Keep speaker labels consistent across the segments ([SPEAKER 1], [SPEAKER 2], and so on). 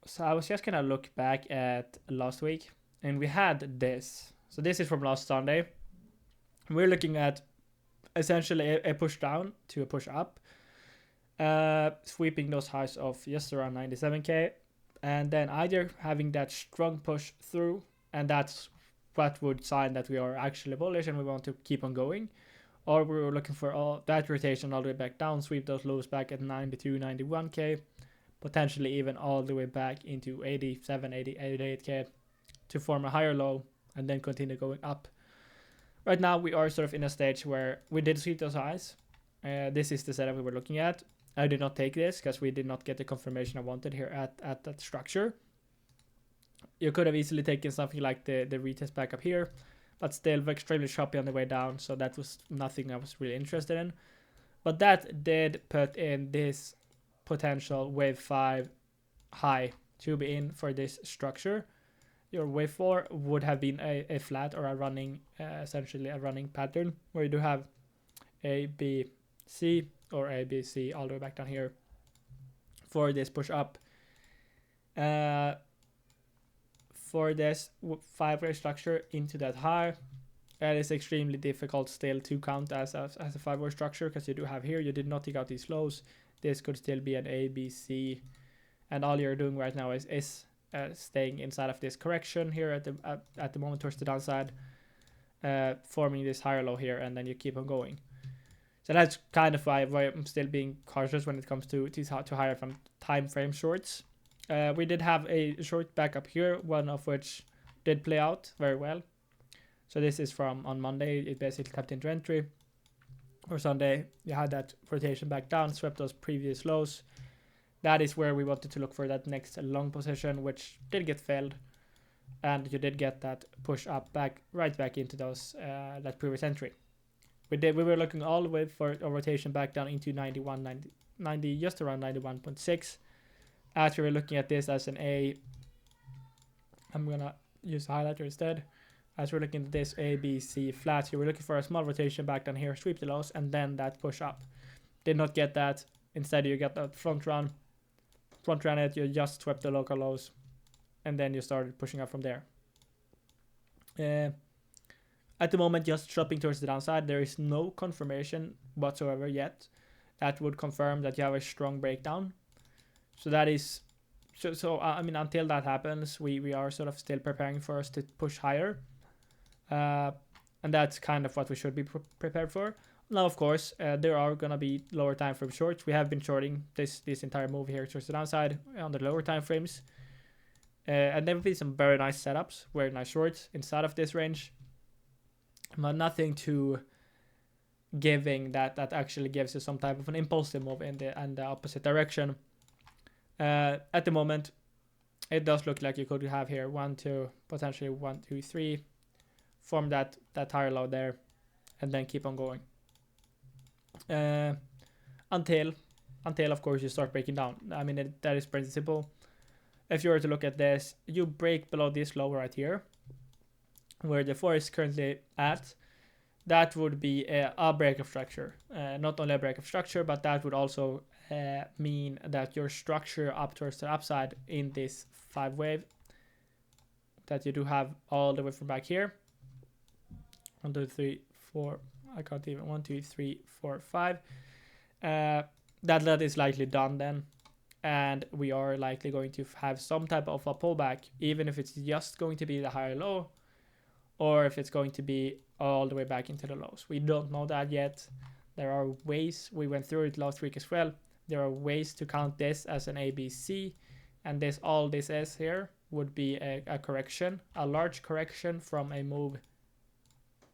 [SPEAKER 1] So I was just gonna look back at last week, and we had this. So this is from last Sunday. We're looking at essentially a push down to a push up, sweeping those highs of just around 97k, and then either having that strong push through, and that's what would sign that we are actually bullish and we want to keep on going, or we were looking for all that rotation all the way back down, sweep those lows back at 92, 91k, potentially even all the way back into 87, 80, 88k to form a higher low and then continue going up. Right now we are sort of in a stage where we did sweep those highs. This is the setup we were looking at. I did not take this because we did not get the confirmation I wanted here at that structure. You could have easily taken something like the retest back up here, but still extremely choppy on the way down, so that was nothing I was really interested in. But that did put in this potential wave 5 high to be in for this structure. Your wave 4 would have been a flat or a running, essentially a running pattern where you do have A, B, C, or A, B, C all the way back down here for this push up. For this 5-way structure into that high, that is extremely difficult still to count as a 5-way structure, because you do have here, you did not take out these lows. This could still be an A, B, C, and all you're doing right now is staying inside of this correction here at the moment towards the downside, forming this higher low here, and then you keep on going. So that's kind of why I'm still being cautious when it comes to higher from time frame shorts. We did have a short back up here, one of which did play out very well. So this is from on Monday. It basically tapped into entry. Or Sunday, you had that rotation back down, swept those previous lows. That is where we wanted to look for that next long position, which did get filled, and you did get that push up right back into those that previous entry. We were looking all the way for a rotation back down into 91, 90, just around 91.6. As we were looking at this as an A, I'm gonna use the highlighter instead. As we're looking at this A, B, C flat, you were looking for a small rotation back down here, sweep the lows, and then that push up. Did not get that. Instead, you got that front run it, you just swept the local lows, and then you started pushing up from there. At the moment, just dropping towards the downside. There is no confirmation whatsoever yet that would confirm that you have a strong breakdown. So that is, I mean, until that happens, we are sort of still preparing for us to push higher. And that's kind of what we should be prepared for. Now, of course, there are going to be lower time frame shorts. We have been shorting this entire move here towards the downside on the lower time frames. And there will be some very nice setups, very nice shorts inside of this range. But nothing too giving that actually gives you some type of an impulsive move in the opposite direction. At the moment, it does look like you could have here 1, 2, potentially 1, 2, 3, form that higher low there, and then keep on going. Until of course you start breaking down. I mean, that is pretty simple. If you were to look at this, you break below this low right here, where the 4 is currently at. That would be a break of structure. Not only a break of structure, but that would also mean that your structure up towards the upside in this 5 wave that you do have all the way from back here. 1, 2, 3, 4. I can't even. 1, 2, 3, 4, 5. That is likely done then, and we are likely going to have some type of a pullback, even if it's just going to be the higher low, or if it's going to be all the way back into the lows. We don't know that yet. There are ways. We went through it last week as well. There are ways to count this as an ABC, and all this is here would be a correction, a large correction from a move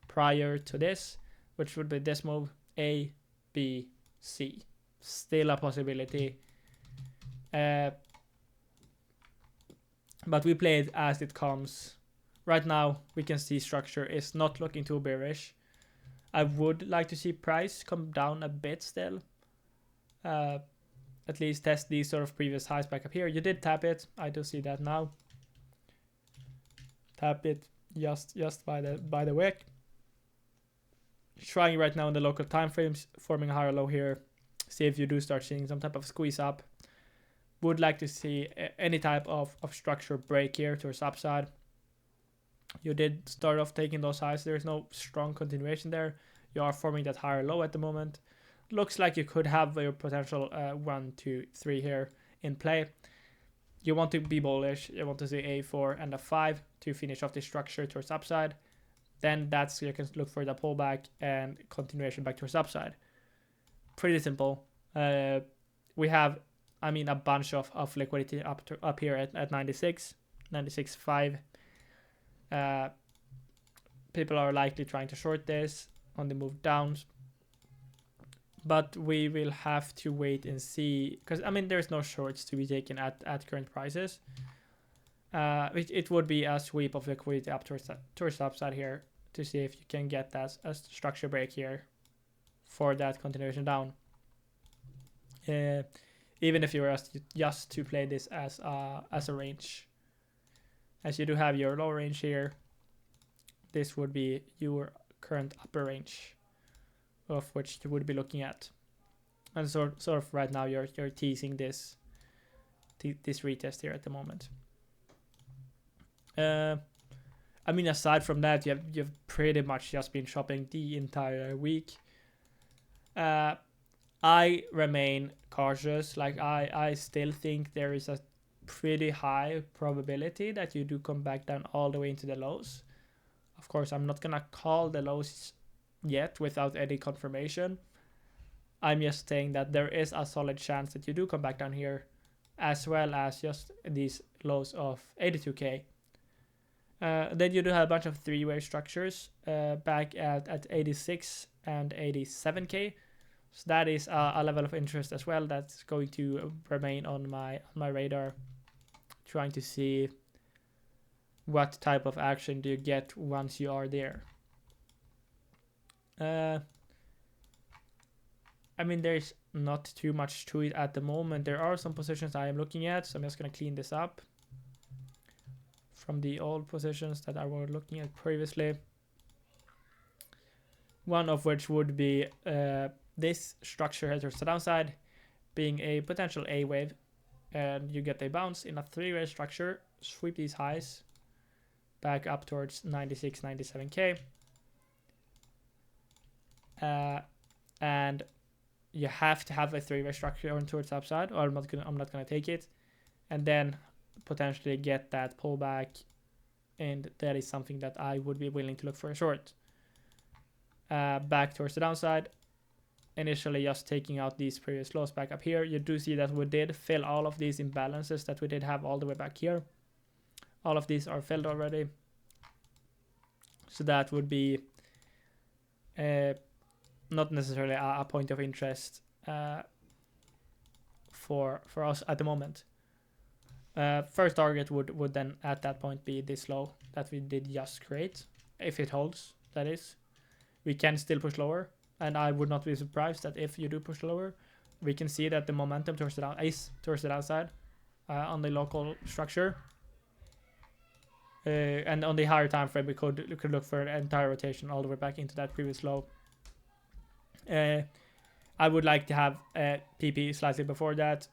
[SPEAKER 1] prior to this, which would be this move A, B, C. Still a possibility. But we play it as it comes. Right now, we can see structure is not looking too bearish. I would like to see price come down a bit still. At least test these sort of previous highs back up here. You did tap it. I do see that now. Tap it just by the wick. Trying right now in the local time frames, forming a higher low here. See if you do start seeing some type of squeeze up. would like to see any type of structure break here towards upside. You did start off taking those highs. There's no strong continuation there. You are forming that higher low at the moment. Looks like you could have your potential 1, 2, 3 here in play. You want to be bullish. You want to see a 4 and a 5 to finish off the structure towards upside. Then that's you can look for the pullback and continuation back towards upside. Pretty simple. We have, I mean, a bunch of liquidity up here at 96.5. People are likely trying to short this on the move down, but we will have to wait and see, because I mean there's no shorts to be taken at current prices. It would be a sweep of liquidity up towards the upside here to see if you can get that a structure break here for that continuation down. Even if you were just to play this as a range, as you do have your low range here, this would be your current upper range of which you would be looking at. And sort of right now you're teasing this retest here at the moment. I mean, aside from that, you've pretty much just been shopping the entire week. I remain cautious. Like I still think there is a pretty high probability that you do come back down all the way into the lows. Of course, I'm not gonna call the lows yet without any confirmation. I'm just saying that there is a solid chance that you do come back down here, as well as just these lows of 82k. Then you do have a bunch of three-way structures back at 86 and 87k. So that is a level of interest as well that's going to remain on my radar, trying to see what type of action do you get once you are there. I mean, there's not too much to it at the moment. There are some positions I am looking at, so I'm just going to clean this up from the old positions that I was looking at previously. One of which would be this structure here towards the downside being a potential A wave, and you get a bounce in a three-way structure, sweep these highs back up towards 96, 97k, and you have to have a three-way structure on towards the upside, or I'm not gonna take it, and then potentially get that pullback, and that is something that I would be willing to look for a short. Back towards the downside, initially just taking out these previous lows back up here. You do see that we did fill all of these imbalances that we did have all the way back here. All of these are filled already, so that would be not necessarily a point of interest for us at the moment. First target would then at that point be this low that we did just create. If it holds, that is. We can still push lower, and I would not be surprised that if you do push lower, we can see that the momentum towards the downside on the local structure. And on the higher time frame, we could look for an entire rotation all the way back into that previous low. I would like to have PP slightly before that,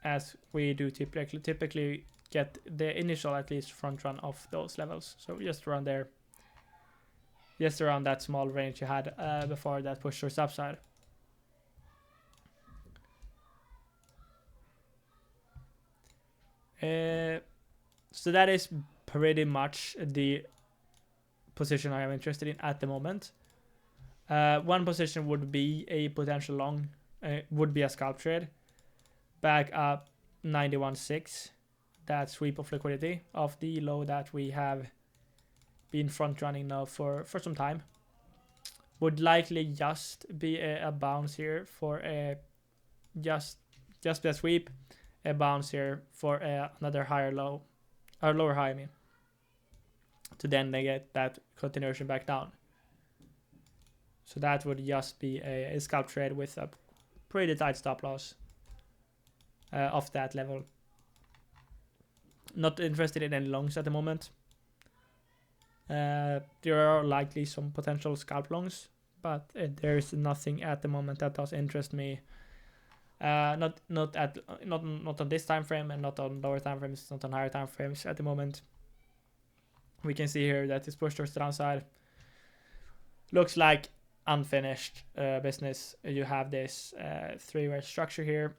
[SPEAKER 1] as we do typically get the initial at least front run of those levels. So just around there, just around that small range you had before that push towards upside. So that is pretty much the position I am interested in at the moment. One position would be a potential long, would be a scalp trade. Back up 91.6, that sweep of liquidity of the low that we have been front running now for some time. Would likely just be a bounce here for a just a sweep, a bounce here for another higher low, or lower high, I mean, to then they get that continuation back down. So that would just be a scalp trade with a pretty tight stop loss of that level. Not interested in any longs at the moment. There are likely some potential scalp longs, but there is nothing at the moment that does interest me Not on this time frame, and not on lower time frames, not on higher time frames at the moment. We can see here that it's pushed towards the downside. Looks like unfinished business. You have this three-way structure here.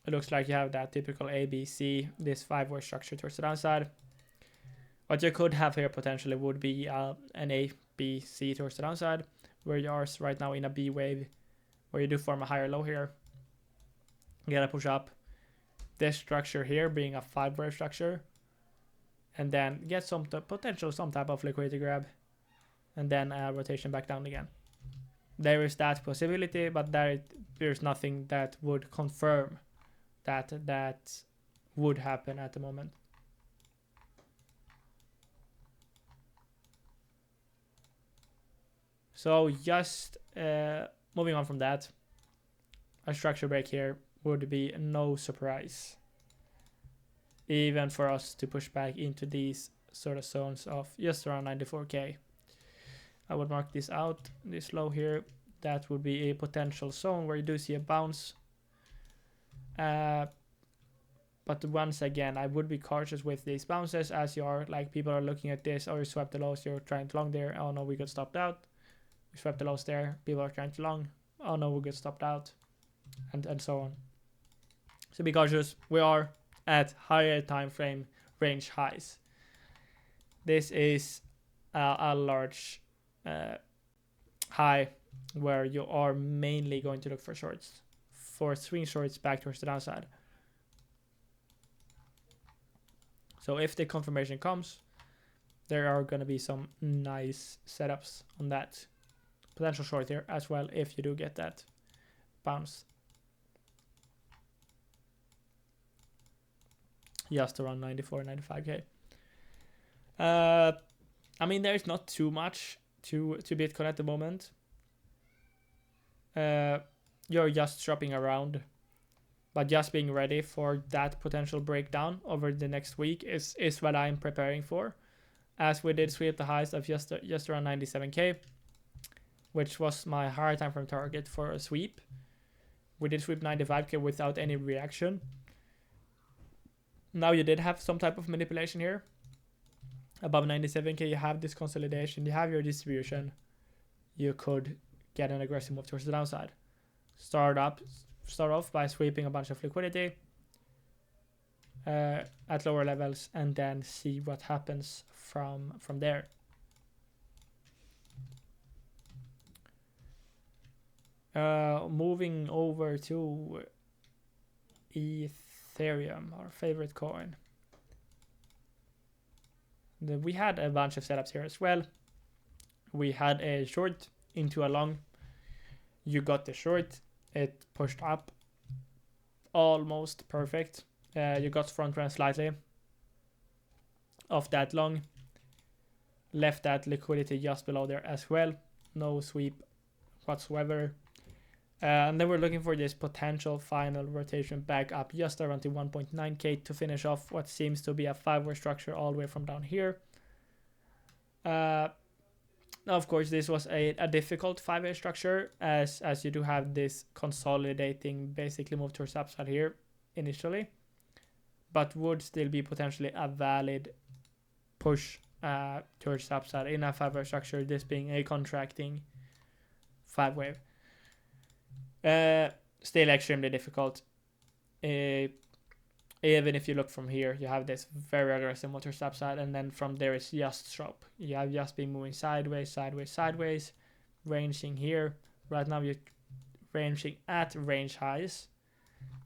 [SPEAKER 1] It looks like you have that typical A, B, C, this five-way structure towards the downside. What you could have here potentially would be an A, B, C towards the downside, where you are right now in a B wave, where you do form a higher low here. You gotta push up. This structure here being a five-way structure, and then get some type of liquidity grab, and then a rotation back down again. There is that possibility, but there's nothing that would confirm that would happen at the moment. So just moving on from that, a structure break here would be no surprise, even for us to push back into these sort of zones of just around 94k. I would mark this out, this low here. That would be a potential zone where you do see a bounce. But once again, I would be cautious with these bounces, as you are like people are looking at this. Oh, you swept the lows, you're trying to long there. Oh no, we got stopped out. You swept the lows there, people are trying to long. Oh no, we got stopped out, and so on. So be cautious. We are at higher time frame range highs. This is a large high where you are mainly going to look for shorts, for swing shorts back towards the downside. So if the confirmation comes, there are going to be some nice setups on that potential short here as well, if you do get that bounce. Just around 94, 95k. I mean, there's not too much to Bitcoin at the moment. You're just shopping around, but just being ready for that potential breakdown over the next week is what I'm preparing for, as we did sweep the highs of just around 97k, which was my higher time frame target for a sweep. We did sweep 95k without any reaction. Now you did have some type of manipulation here. Above 97k, you have this consolidation, you have your distribution. You could get an aggressive move towards the downside. Start off by sweeping a bunch of liquidity at lower levels, and then see what happens from there. Moving over to Ethereum, our favorite coin. We had a bunch of setups here as well. We had a short into a long. You got the short, it pushed up almost perfect. You got front run slightly of that long, left that liquidity just below there as well, no sweep whatsoever. And then we're looking for this potential final rotation back up just around to 1.9k to finish off what seems to be a five-way structure all the way from down here. Now, of course, this was a difficult five-way structure, as you do have this consolidating basically move towards upside here initially, but would still be potentially a valid push towards upside in a five-way structure, this being a contracting five-wave. Still extremely difficult. Even if you look from here, you have this very aggressive motor upside, and then from there it's just drop. You have just been moving sideways, ranging here. Right now you're ranging at range highs,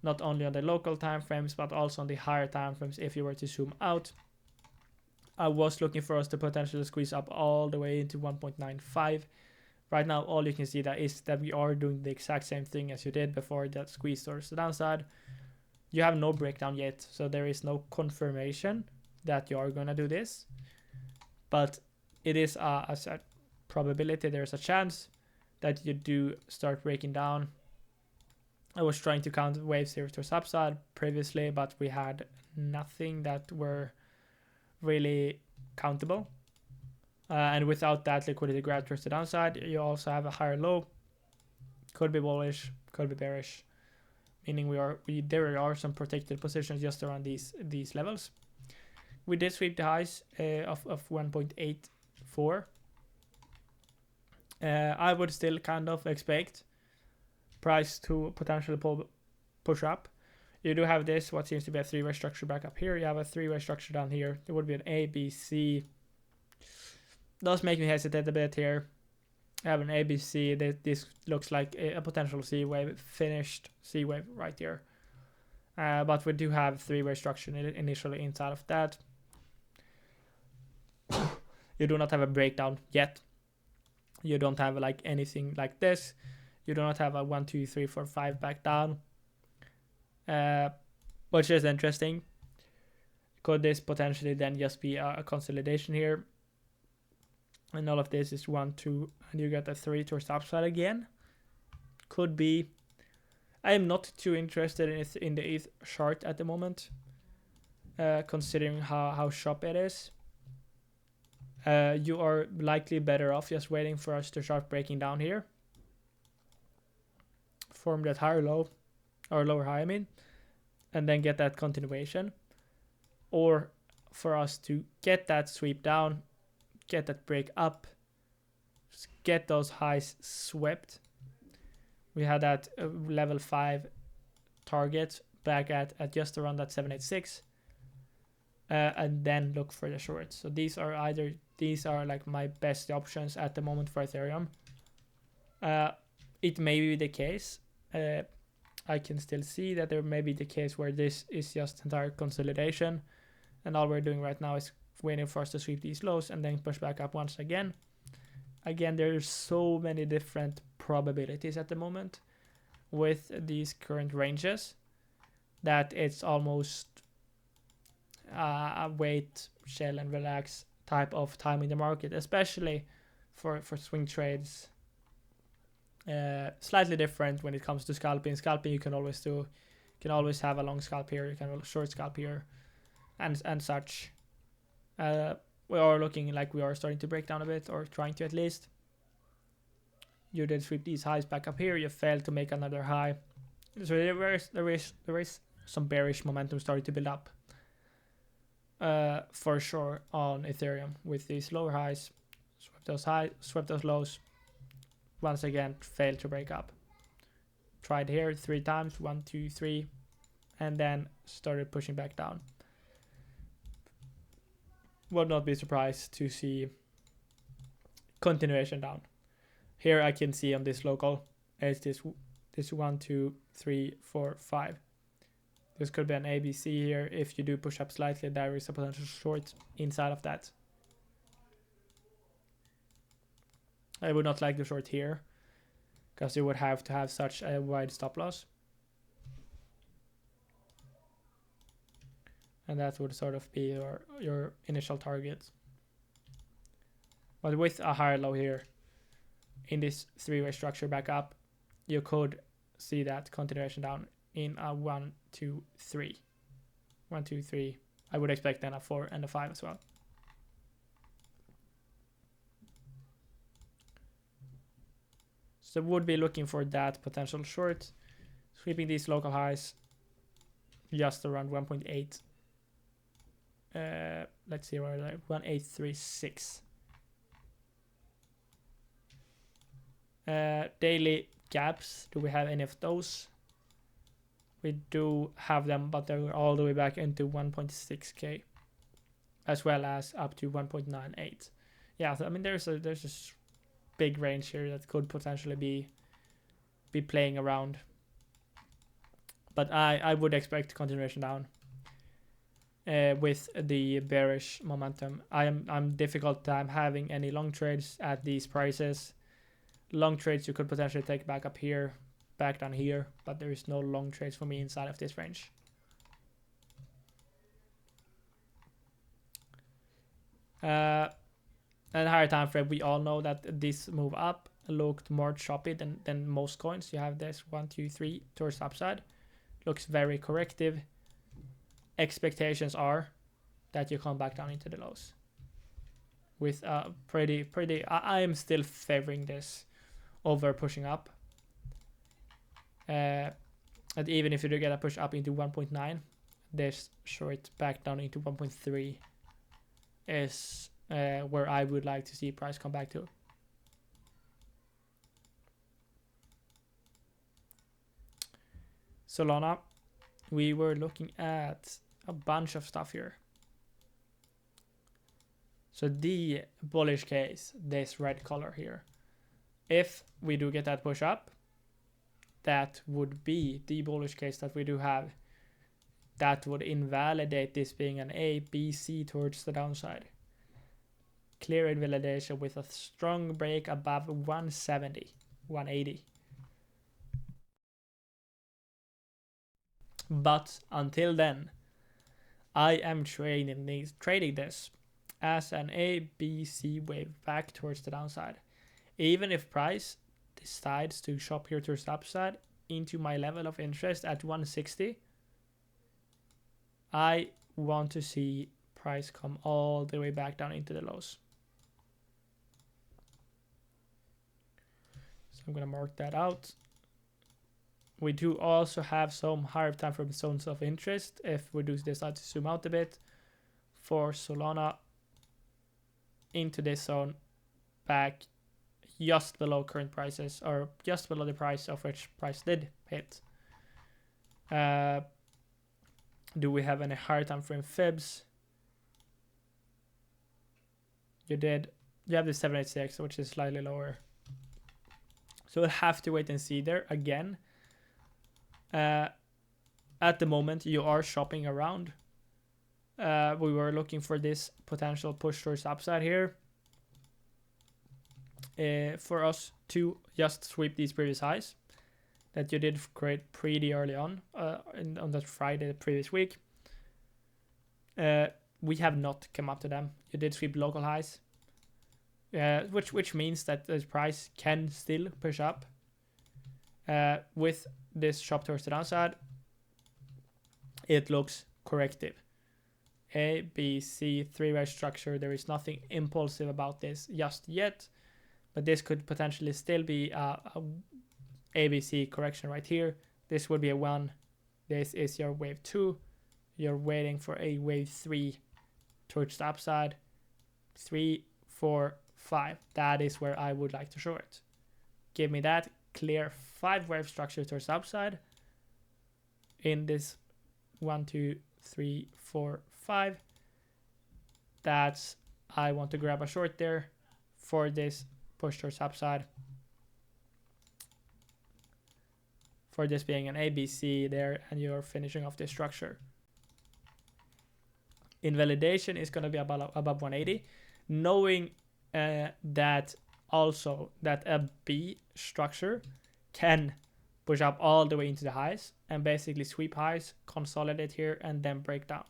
[SPEAKER 1] not only on the local time frames but also on the higher time frames. If you were to zoom out, I was looking for us to potentially squeeze up all the way into 1.95. Right now, all you can see that is that we are doing the exact same thing as you did before that squeeze towards the downside. You have no breakdown yet, so there is no confirmation that you are going to do this. But it is a probability, there's a chance that you do start breaking down. I was trying to count waves here towards upside previously, but we had nothing that were really countable. And without that liquidity grab towards the downside, you also have a higher low. Could be bullish, could be bearish. meaning there are some protected positions just around these levels. We did sweep the highs of 1.84. I would still kind of expect price to potentially push up. You do have this, what seems to be a three-way structure back up here. You have a three-way structure down here. There would be an A, B, C. Does make me hesitate a bit here. I have an A, B, C. This looks like a potential C wave, finished C wave right here. But we do have three-way structure initially inside of that. You do not have a breakdown yet. You don't have like anything like this. You do not have a 1, 2, 3, 4, 5 back down. Which is interesting. Could this potentially then just be a consolidation here? And all of this is 1, 2, and you get a 3 towards the upside again. Could be. I am not too interested in the ETH chart at the moment, considering how sharp it is. You are likely better off just waiting for us to start breaking down here. Form that higher low, or lower high, I mean, and then get that continuation. Or for us to get that sweep down, get that break up, get those highs swept. We had that level 5 target back at just around that 786. And then look for the shorts. So these are like my best options at the moment for Ethereum. It may be the case. I can still see that there may be the case where this is just entire consolidation, and all we're doing right now is waiting for us to sweep these lows and then push back up once again. Again, there's so many different probabilities at the moment with these current ranges that it's almost a wait, chill, and relax type of time in the market, especially for swing trades. Slightly different when it comes to scalping. Scalping you can always have a long scalp here, you can have a short scalp here, and such. We are looking like we are starting to break down a bit, or trying to at least. You did sweep these highs back up here. You failed to make another high, so there is some bearish momentum starting to build up. For sure on Ethereum with these lower highs, swept those highs, swept those lows. Once again, failed to break up. Tried here 3 times, 1, 2, 3, and then started pushing back down. Would not be surprised to see continuation down. Here I can see on this local, it's this 1, 2, 3, 4, 5. This could be an ABC here. If you do push up slightly, there is a potential short inside of that. I would not like the short here, because you would have to have such a wide stop loss. And that would sort of be your initial target. But with a higher low here, in this 3-way structure back up, you could see that continuation down in a 1, 2, 3. 1, 2, 3. I would expect then a 4 and a 5 as well. So would be looking for that potential short, sweeping these local highs just around 1.8. Let's see where they're 1836. Daily gaps, do we have any of those? We do have them, but they're all the way back into 1.6k, as well as up to 1.98. Yeah, so, I mean there's a big range here that could potentially be playing around, but I would expect continuation down with the bearish momentum. I'm difficult time having any long trades at these prices. Long trades you could potentially take back up here, back down here, but there is no long trades for me inside of this range. And higher time frame, we all know that this move up looked more choppy than most coins. You have this 1, 2, 3 towards the upside, looks very corrective. Expectations are that you come back down into the lows with pretty I am still favoring this over pushing up. And even if you do get a push up into 1.9, this short back down into 1.3 is where I would like to see price come back to. Solana, we were looking at a bunch of stuff here. So the bullish case, this red color here, if we do get that push up, that would be the bullish case that we do have. That would invalidate this being an A, B, C towards the downside. Clear invalidation with a strong break above 170, 180. But until then, I am trading this as an A, B, C wave back towards the downside. Even if price decides to shop here towards the upside into my level of interest at 160, I want to see price come all the way back down into the lows. So I'm going to mark that out. We do also have some higher time frame zones of interest if we do decide to zoom out a bit for Solana into this zone back just below current prices, or just below the price of which price did hit. Do we have any higher time frame fibs? You did. You have the 786, which is slightly lower. So we'll have to wait and see there again. At the moment, you are shopping around. We were looking for this potential push towards upside here. For us to just sweep these previous highs that you did create pretty early on that Friday the previous week. We have not come up to them. You did sweep local highs, which means that the price can still push up with this shop towards the downside. It looks corrective. A, B, C, three-way structure. There is nothing impulsive about this just yet, but this could potentially still be a ABC correction right here. This would be a 1. This is your wave 2. You're waiting for a wave 3 towards the upside. 3, 4, 5. That is where I would like to short. Give me that clear 5-wave structure towards the upside in this 1, 2, 3, 4, 5. That's, I want to grab a short there for this push towards upside. For this being an ABC there, and you're finishing off this structure. Invalidation is going to be above 180, knowing that also that a B structure can push up all the way into the highs and basically sweep highs, consolidate here, and then break down.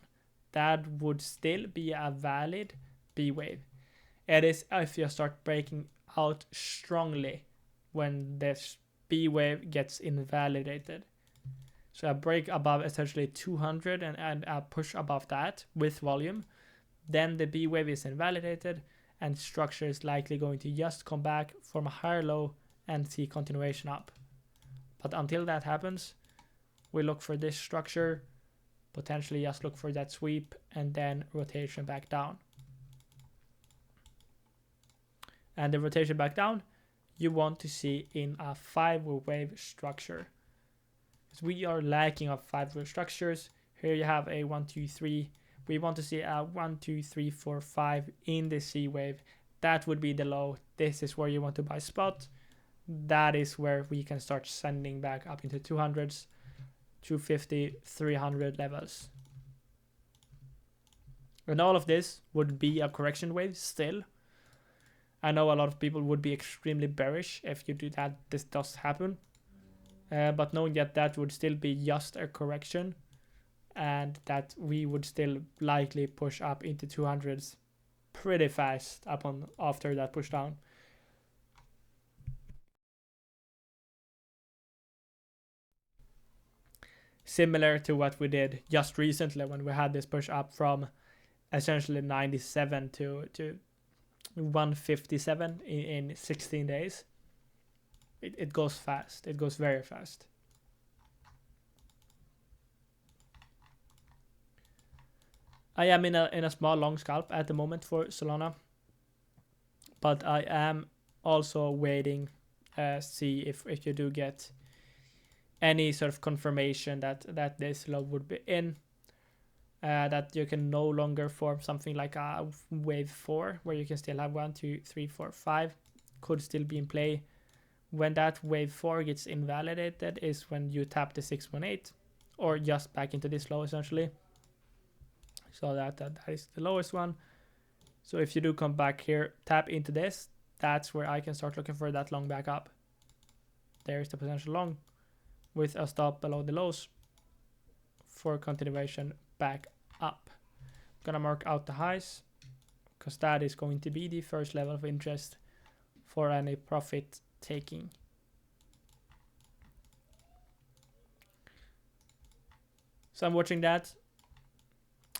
[SPEAKER 1] That would still be a valid B wave. It is if you start breaking out strongly when this B wave gets invalidated. So a break above essentially 200 and a push above that with volume, then the B wave is invalidated and structure is likely going to just come back from a higher low and see continuation up. But until that happens, we look for this structure, potentially just look for that sweep and then rotation back down. And the rotation back down, you want to see in a 5-wave structure. Because we are lacking of 5-wave structures. Here you have a 1, 2, 3. We want to see a 1, 2, 3, 4, 5 in the C wave. That would be the low. This is where you want to buy spot. That is where we can start sending back up into 200s, 250, 300 levels. And all of this would be a correction wave still. I know a lot of people would be extremely bearish if you do that. This does happen. But knowing that that would still be just a correction and that we would still likely push up into 200s pretty fast after that push down. Similar to what we did just recently when we had this push up from essentially 97 to 157 in 16 days. It goes fast. It goes very fast. I am in a small long scalp at the moment for Solana, but I am also waiting, see if you do get any sort of confirmation that this low would be in, that you can no longer form something like a wave 4 where you can still have 1, 2, 3, 4, 5 could still be in play. When that wave 4 gets invalidated is when you tap the 618 or just back into this low essentially. So that is the lowest one. So if you do come back here, tap into this, that's where I can start looking for that long back up. There's the potential long with a stop below the lows for continuation back up. I'm gonna mark out the highs because that is going to be the first level of interest for any profit taking. So I'm watching that.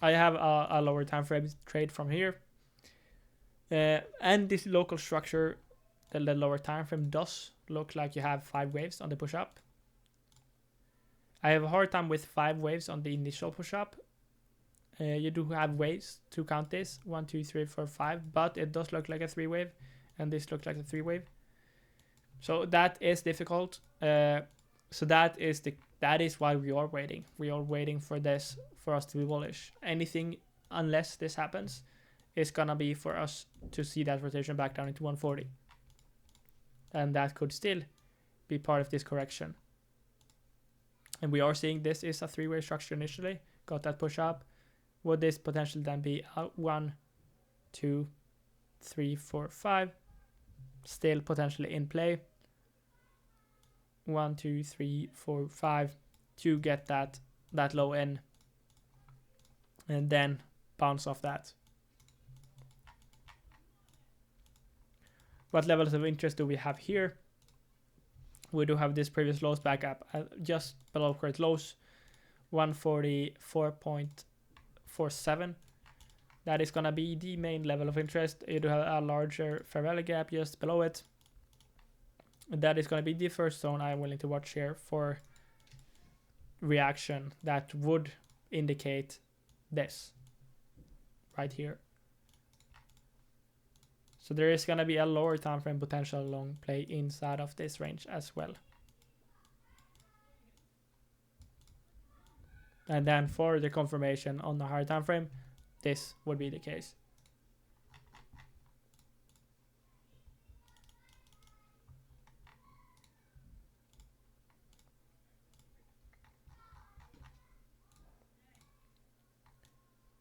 [SPEAKER 1] I have a lower time frame trade from here, and this local structure, the lower time frame does look like you have 5 waves on the push up. I have a hard time with 5 waves on the initial push up. You do have waves to count this 1, 2, 3, 4, 5, but it does look like a 3 wave, and this looks like a 3 wave. So that is difficult. So that is why we are waiting. We are waiting for this for us to be bullish. Anything unless this happens is gonna be for us to see that rotation back down into 140, and that could still be part of this correction. And we are seeing this is a 3-way structure initially. Got that push up. Would this potentially then be 1, 2, 3, 4, 5? Still potentially in play. 1, 2, 3, 4, 5 to get that low in, and then bounce off that. What levels of interest do we have here? We do have this previous lows back up just below current lows, 144.47. That is gonna be the main level of interest. You do have a larger fair value gap just below it. That is going to be the first zone I'm willing to watch here for reaction that would indicate this right here. So there is going to be a lower time frame potential long play inside of this range as well. And then for the confirmation on the higher time frame, this would be the case.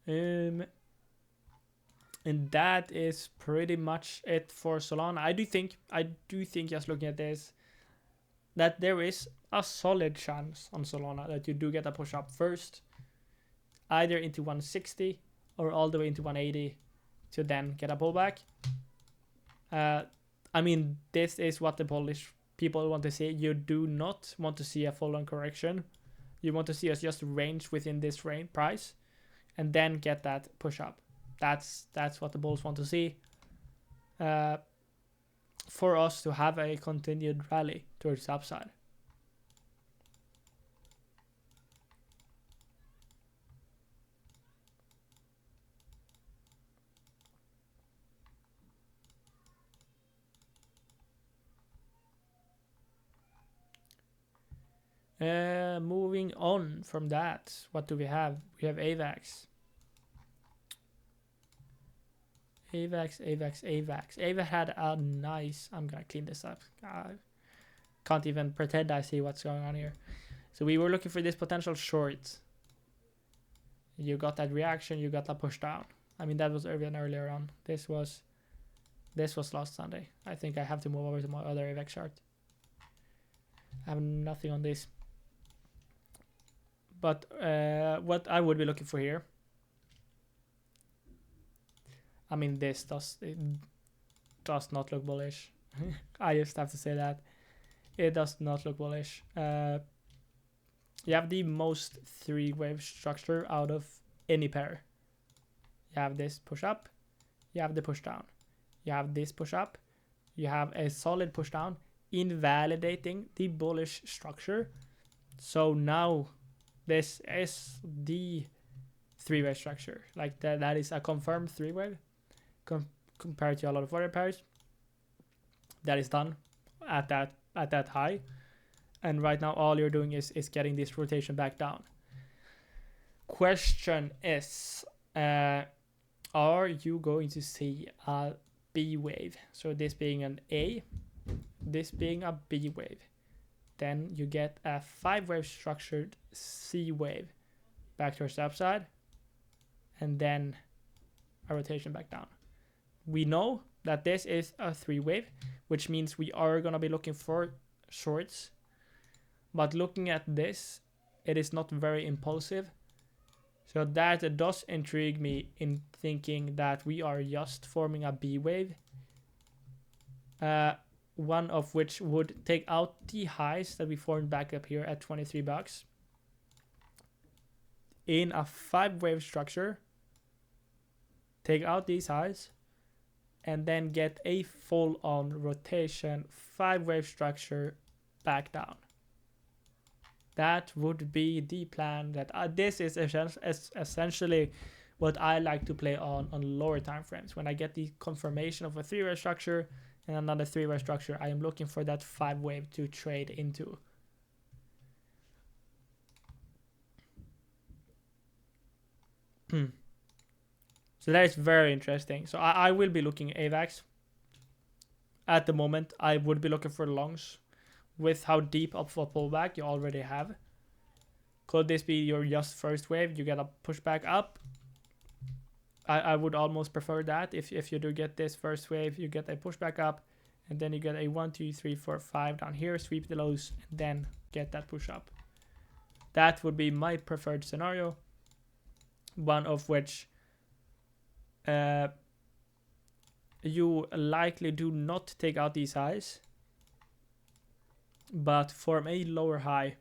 [SPEAKER 1] And that is pretty much it for Solana. I do think just looking at this that there is a solid chance on Solana that you do get a push up first, either into 160 or all the way into 180 to then get a pullback. I mean, this is what the bullish people want to see. You do not want to see a full-on correction. You want to see us just range within this range price and then get that push up. That's what the bulls want to see. For us to have a continued rally towards the upside. Moving on from that, what do we have? We have AVAX. AVAX had a nice... I'm gonna clean this up. Can't even pretend I see what's going on here. So we were looking for this potential short. You got that reaction, you got that push down. I mean, that was earlier on. This was last Sunday. I think I have to move over to my other AVAX chart. I have nothing on this. But what I would be looking for here, I mean, this does not look bullish. I just have to say that. It does not look bullish. You have the most 3-wave structure out of any pair. You have this push up. You have the push down. You have this push up. You have a solid push down, invalidating the bullish structure. So now this is the three-way structure. Like that is a confirmed three-way compared to a lot of other pairs that is done at that high. And right now all you're doing is getting this rotation back down. Question is, are you going to see a B wave? So this being an A, this being a B wave. Then you get a 5-wave structured C wave back towards the upside, and then a rotation back down. We know that this is a 3-wave, which means we are going to be looking for shorts. But looking at this, it is not very impulsive. So that does intrigue me in thinking that we are just forming a B wave. One of which would take out the highs that we formed back up here at $23 in a 5-wave structure, take out these highs, and then get a full-on rotation 5-wave structure back down. That would be the plan. That this is essentially what I like to play on lower time frames. When I get the confirmation of a 3-wave structure and another 3-wave structure, I am looking for that 5-wave to trade into. So that is very interesting. So I will be looking at AVAX. At the moment, I would be looking for longs with how deep of a pullback you already have. Could this be your just first wave? You get a pushback up. I would almost prefer that. If you do get this first wave, you get a pushback up, and then you get a 1, 2, 3, 4, 5 down here, sweep the lows, and then get that push up. That would be my preferred scenario. One of which you likely do not take out these highs, but form a lower high.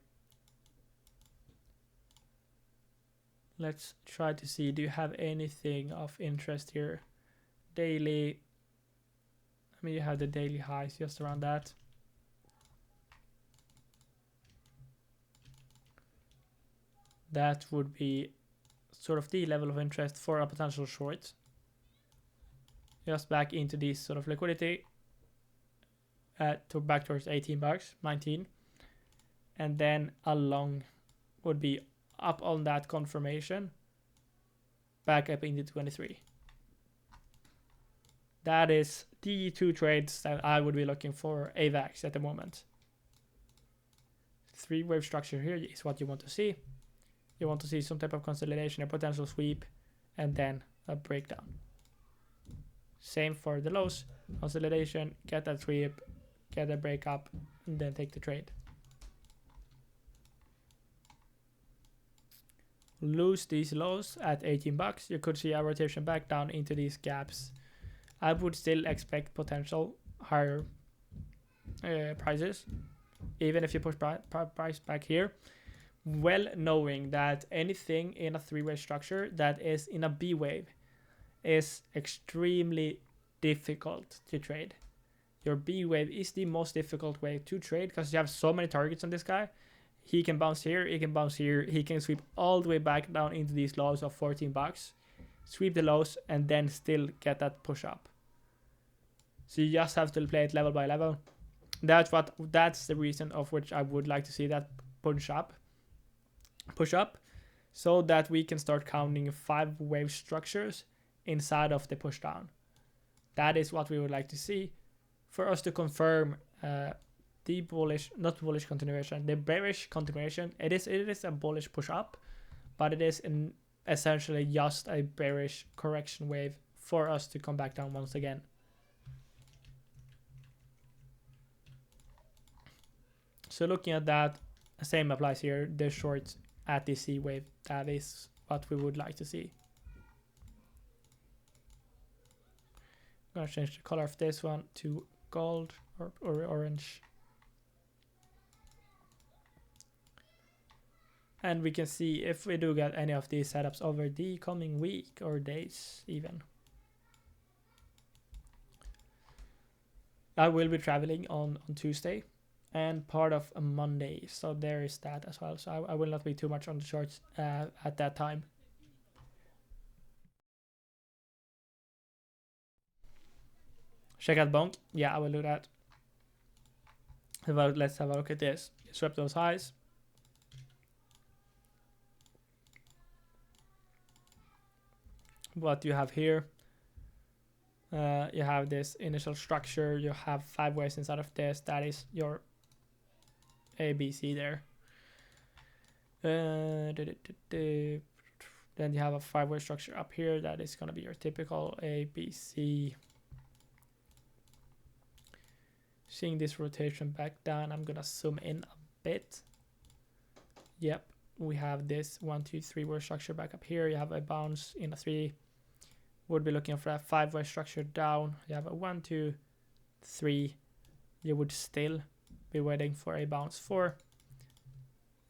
[SPEAKER 1] Let's try to see, do you have anything of interest here? Daily, I mean, you have the daily highs just around that. That would be sort of the level of interest for a potential short. Just back into this sort of liquidity. Back towards $18, 19. And then a long would be up on that confirmation. Back up into 23. That is the two trades that I would be looking for AVAX at the moment. 3-wave structure here is what you want to see. You want to see some type of consolidation, a potential sweep, and then a breakdown. Same for the lows. Consolidation, get that sweep, get a break up, and then take the trade. Lose these lows at $18. You could see a rotation back down into these gaps. I would still expect potential higher prices, even if you push price back here. Well knowing that anything in a 3-wave structure that is in a B wave is extremely difficult to trade. Your B wave is the most difficult wave to trade because you have so many targets on this guy. He can bounce here, he can bounce here, he can sweep all the way back down into these lows of $14, sweep the lows, and then still get that push up. So you just have to play it level by level. That's the reason of which I would like to see that push up, so that we can start counting 5-wave structures inside of the push down. That is what we would like to see for us to confirm the bullish, not bullish continuation, the bearish continuation. It is a bullish push up, but it is essentially just a bearish correction wave for us to come back down once again. So looking at that, same applies here. The shorts at the C wave, that is what we would like to see. I'm gonna change the color of this one to gold or orange. And we can see if we do get any of these setups over the coming week or days even. I will be traveling on Tuesday and part of a Monday, so there is that as well. So I will not be too much on the shorts at that time. Check out bonk. Yeah, I will do that. But let's have a look at this. Swap those highs. What you have here, you have this initial structure. You have 5 waves inside of this. That is your ABC there. Then you have a 5-way structure up here. That is going to be your typical ABC. Seeing this rotation back down, I'm going to zoom in a bit. Yep, we have this 1, 2, 3-way structure back up here. You have a bounce in a 3. Would be looking for a 5-way structure down. You have a 1, 2, 3. You would still be waiting for a bounce 4.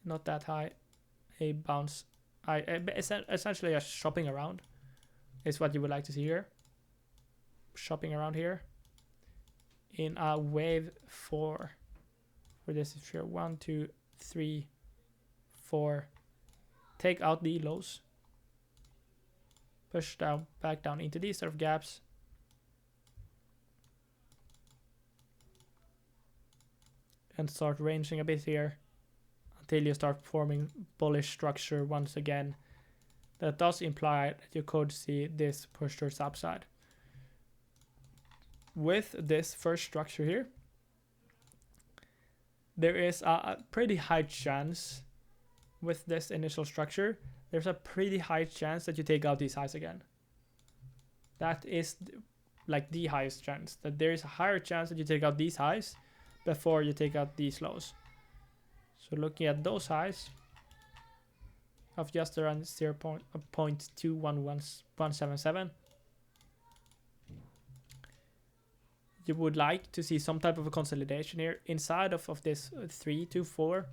[SPEAKER 1] Not that high. A bounce. Essentially a shopping around is what you would like to see here. Shopping around here. In a wave 4. For this is here 1, 2, 3, 4. Take out the lows. Push down, back down into these sort of gaps. And start ranging a bit here until you start forming bullish structure once again. That does imply that you could see this push towards the upside. With this first structure here, there is a pretty high chance with this initial structure. There's a pretty high chance that you take out these highs again. That is like the highest chance. That there is a higher chance that you take out these highs before you take out these lows. So looking at those highs of just around 0.211177, you would like to see some type of a consolidation here inside of this 3 to 4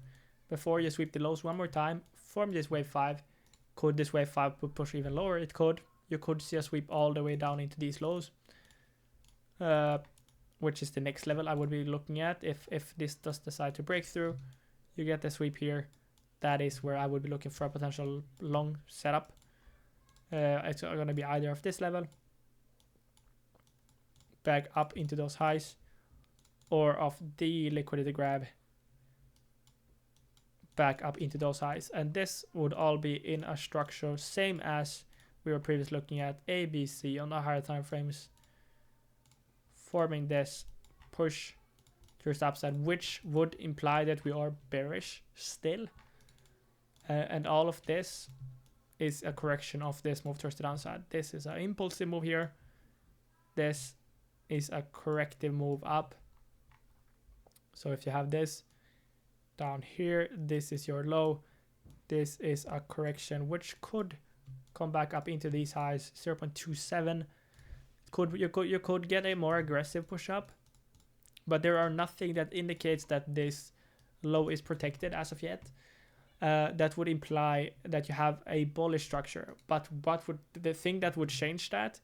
[SPEAKER 1] before you sweep the lows one more time, form this wave 5. Could this wave 5 push even lower? It could. You could see a sweep all the way down into these lows, which is the next level I would be looking at. If this does decide to break through, you get the sweep here. That is where I would be looking for a potential long setup. It's going to be either of this level, back up into those highs, or of the liquidity grab back up into those highs. And this would all be in a structure same as we were previously looking at, ABC on the higher time frames, forming this push towards the upside, which would imply that we are bearish still. And all of this is a correction of this move towards the downside. This is an impulsive move here. This is a corrective move up. So if you have this down here, this is your low. This is a correction which could come back up into these highs, 0.27. You could get a more aggressive push up, but there are nothing that indicates that this low is protected as of yet. That would imply that you have a bullish structure. But what would the thing that would change that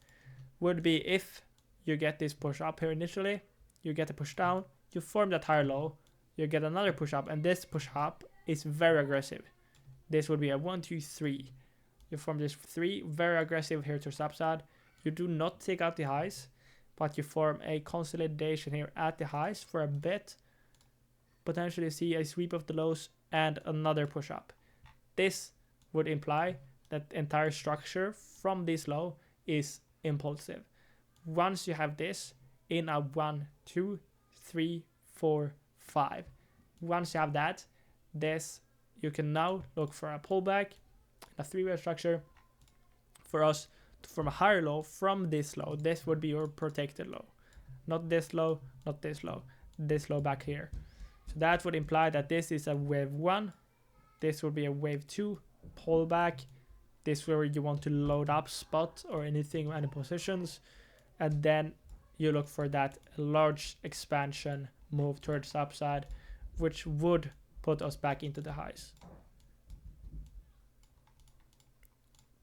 [SPEAKER 1] would be if you get this push up here initially, you get a push down, you form that higher low, you get another push up, and this push up is very aggressive. This would be a 1, 2, 3. You form this 3, very aggressive here to the upside. You do not take out the highs, but you form a consolidation here at the highs for a bit. Potentially see a sweep of the lows and another push up. This would imply that the entire structure from this low is impulsive. Once you have this in a 1, 2, 3, 4, 5. Once you have that, this you can now look for a pullback, a 3-way structure. For us to form a higher low from this low, this would be your protected low. Not this low, not this low, this low back here. So that would imply that this is a wave 1, this would be a wave 2 pullback. This is where you want to load up spot or anything, any positions, and then you look for that large expansion move towards the upside, which would put us back into the highs.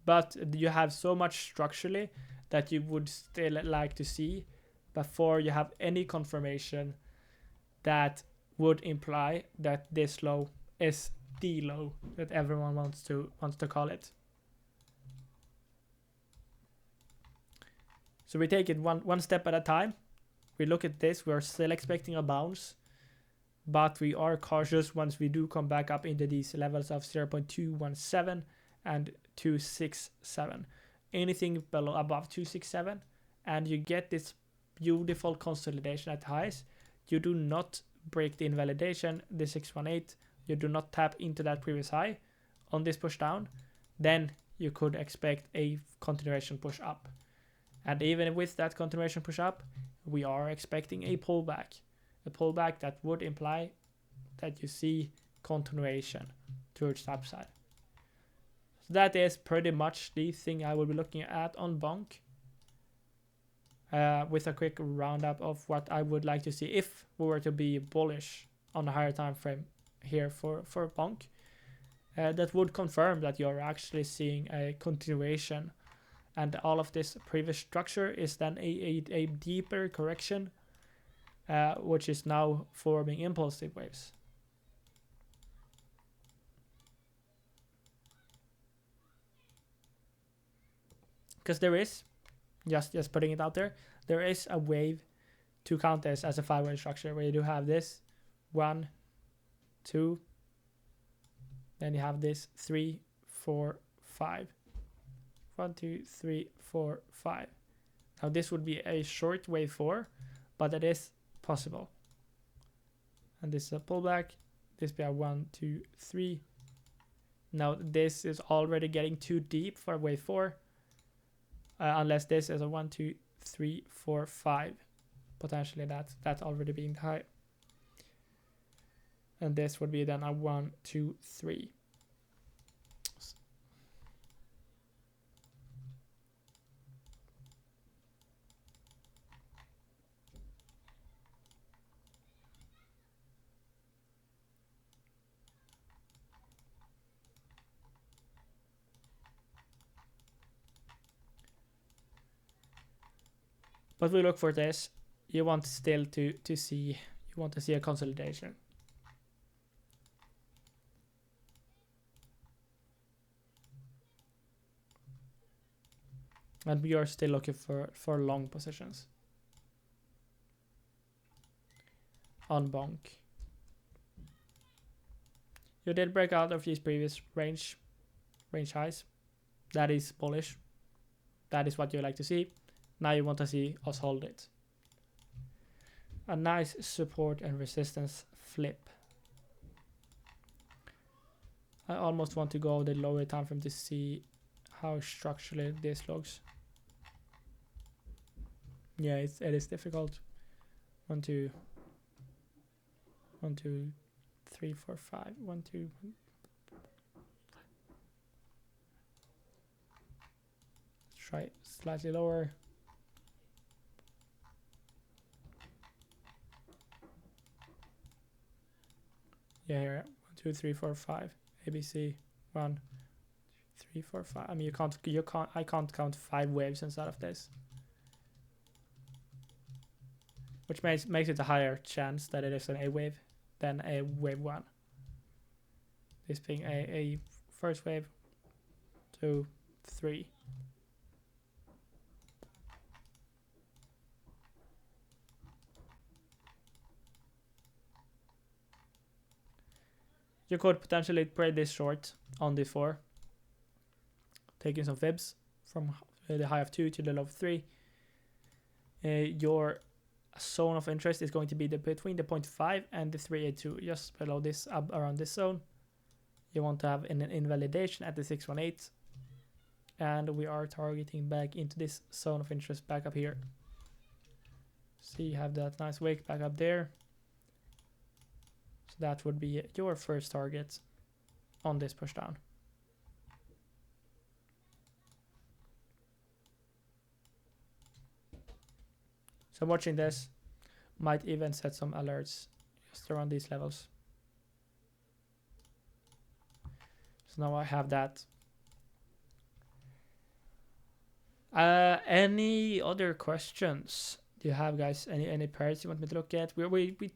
[SPEAKER 1] But you have so much structurally that you would still like to see before you have any confirmation that would imply that this low is the low that everyone wants to call it. So we take it one step at a time. we look at this, we're still expecting a bounce, but we are cautious once we do come back up into these levels of 0.217 and 267. Anything below above 267 and you get this beautiful consolidation at highs, you do not break the invalidation, the 618, you do not tap into that previous high on this push down, then you could expect a continuation push up. And even with that continuation push up, we are expecting a pullback that would imply that you see continuation towards the upside. So that is pretty much the thing I will be looking at on Bonk. With a quick roundup of what I would like to see if we were to be bullish on a higher time frame here for Bonk. That would confirm that you're actually seeing a continuation, and all of this previous structure is then a deeper correction, which is now forming impulsive waves. Because there is, just putting it out there, there is a wave to count this as a 5-way structure where you do have this 1, 2, then you have this 3, 4, 5. 1, 2, 3, 4, 5. Now this would be a short wave 4, but it is possible. And this is a pullback. This be a 1, 2, 3. Now this is already getting too deep for wave 4. Unless this is a 1, 2, 3, 4, 5. Potentially that's already being high. And this would be then a 1, 2, 3. But we look for this. You want still to see, you want to see a consolidation. And we are still looking for long positions on Bonk. You did break out of these previous range highs. That is bullish. That is what you like to see. Now you want to see us hold it. A nice support and resistance flip. I almost want to go the lower time frame to see how structurally this looks. Yeah, it is difficult. 1, 2, 3, 4, 5. 1, 2. Let's try slightly lower. Yeah, here 1, 2, 3, 4, 5. ABC 1, 3, 4, 5. I mean, I can't count 5 waves inside of this, which makes it a higher chance that it is an A wave than a wave 1. This being a first wave, 2, 3. You could potentially trade this short on this 4, taking some fibs from the high of 2 to the low of 3. Your zone of interest is going to be between the 0.5 and the 382, just below this, up around this zone. You want to have an invalidation at the 618, and we are targeting back into this zone of interest back up here. So you have that nice wick back up there. So that would be your first target on this push down. So watching this might even set some alerts just around these levels. So now I have that. Any other questions do you have, guys? Any pairs you want me to look at? We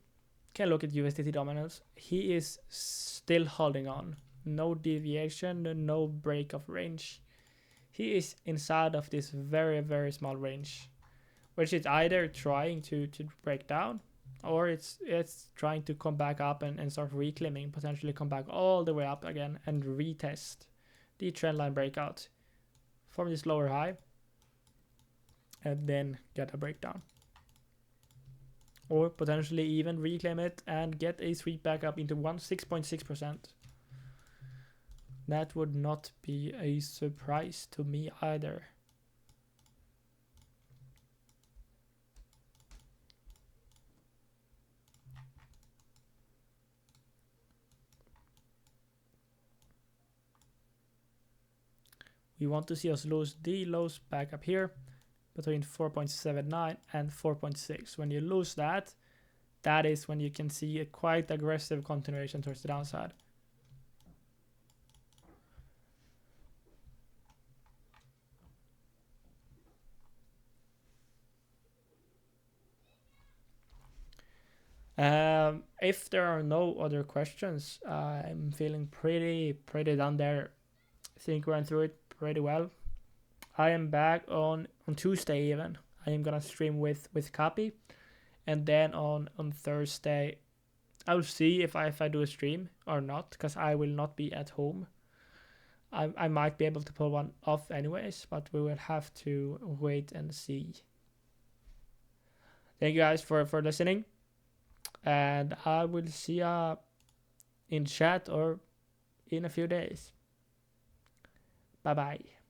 [SPEAKER 1] can look at USDT dominance. He is still holding on. No deviation, no break of range. He is inside of this very, very small range, which is either trying to break down, or it's trying to come back up and start reclaiming, potentially come back all the way up again and retest the trendline breakout from this lower high, and then get a breakdown, or potentially even reclaim it and get a sweep back up into 6.6%. That would not be a surprise to me either. We want to see us lose the lows back up here between 4.79 and 4.6. When you lose that, that is when you can see a quite aggressive continuation towards the downside. If there are no other questions, I'm feeling pretty done there. I think we went through it pretty well. I am back on Tuesday even. I am gonna stream with Copy, and then on Thursday I'll see if I do a stream or not, because I will not be at home. I might be able to pull one off anyways, but we will have to wait and see. Thank you guys for listening, and I will see ya in chat or in a few days. Bye bye.